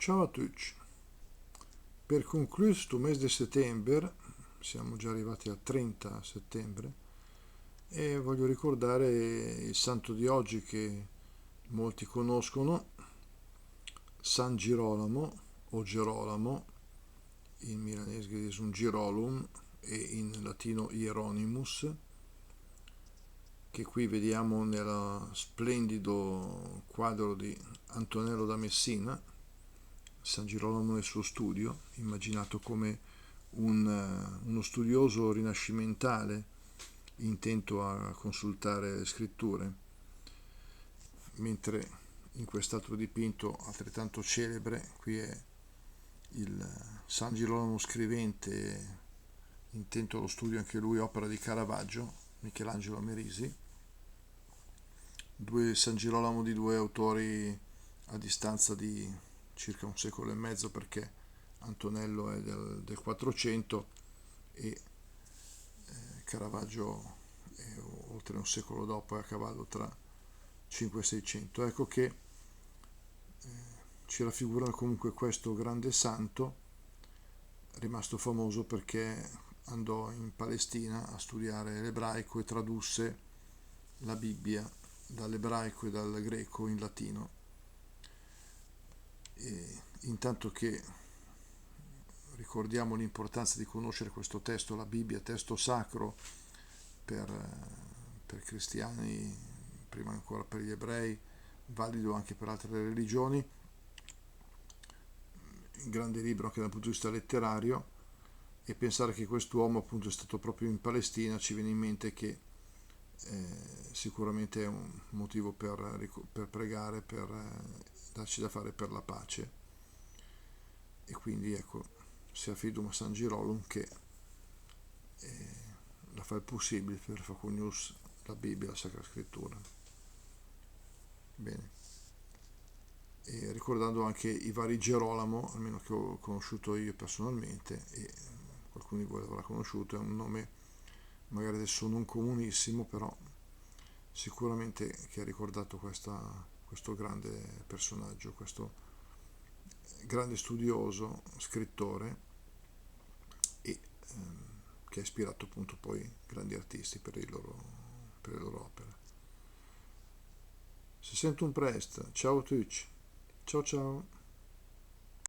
Ciao a tutti. Per concludere questo mese di settembre, siamo già arrivati al 30 settembre, e voglio ricordare il santo di oggi che molti conoscono, San Girolamo o Gerolamo, in milanese è un Girolum e in latino Hieronymus, che qui vediamo nel splendido quadro di Antonello da Messina. San Girolamo nel suo studio, immaginato come uno studioso rinascimentale intento a consultare le scritture, mentre in quest'altro dipinto altrettanto celebre, qui è il San Girolamo scrivente, intento allo studio anche lui, opera di Caravaggio, Michelangelo Merisi, due San Girolamo di due autori a distanza di circa un secolo e mezzo, perché Antonello è del 400 e Caravaggio è oltre un secolo dopo, è a cavallo tra 5 e 600. Ecco che ci raffigura comunque questo grande santo, rimasto famoso perché andò in Palestina a studiare l'ebraico e tradusse la Bibbia dall'ebraico e dal greco in latino. E intanto che ricordiamo l'importanza di conoscere questo testo, la Bibbia, testo sacro per, per cristiani, prima ancora per gli ebrei, valido anche per altre religioni, un grande libro anche dal punto di vista letterario, e pensare che quest'uomo appunto è stato proprio in Palestina ci viene in mente che sicuramente è un motivo per pregare, per darci da fare per la pace. E quindi ecco, si affidum a San Girolamo che la fa il possibile per far conoscere la Bibbia, la Sacra Scrittura. Bene. E ricordando anche i vari Gerolamo, almeno che ho conosciuto io personalmente, e qualcuno di voi l'avrà conosciuto, è un nome magari adesso non comunissimo, però sicuramente che ha ricordato questo grande personaggio, questo grande studioso, scrittore, e che ha ispirato appunto poi grandi artisti per le loro opere. Se sento un presto, ciao a tutti, ciao ciao.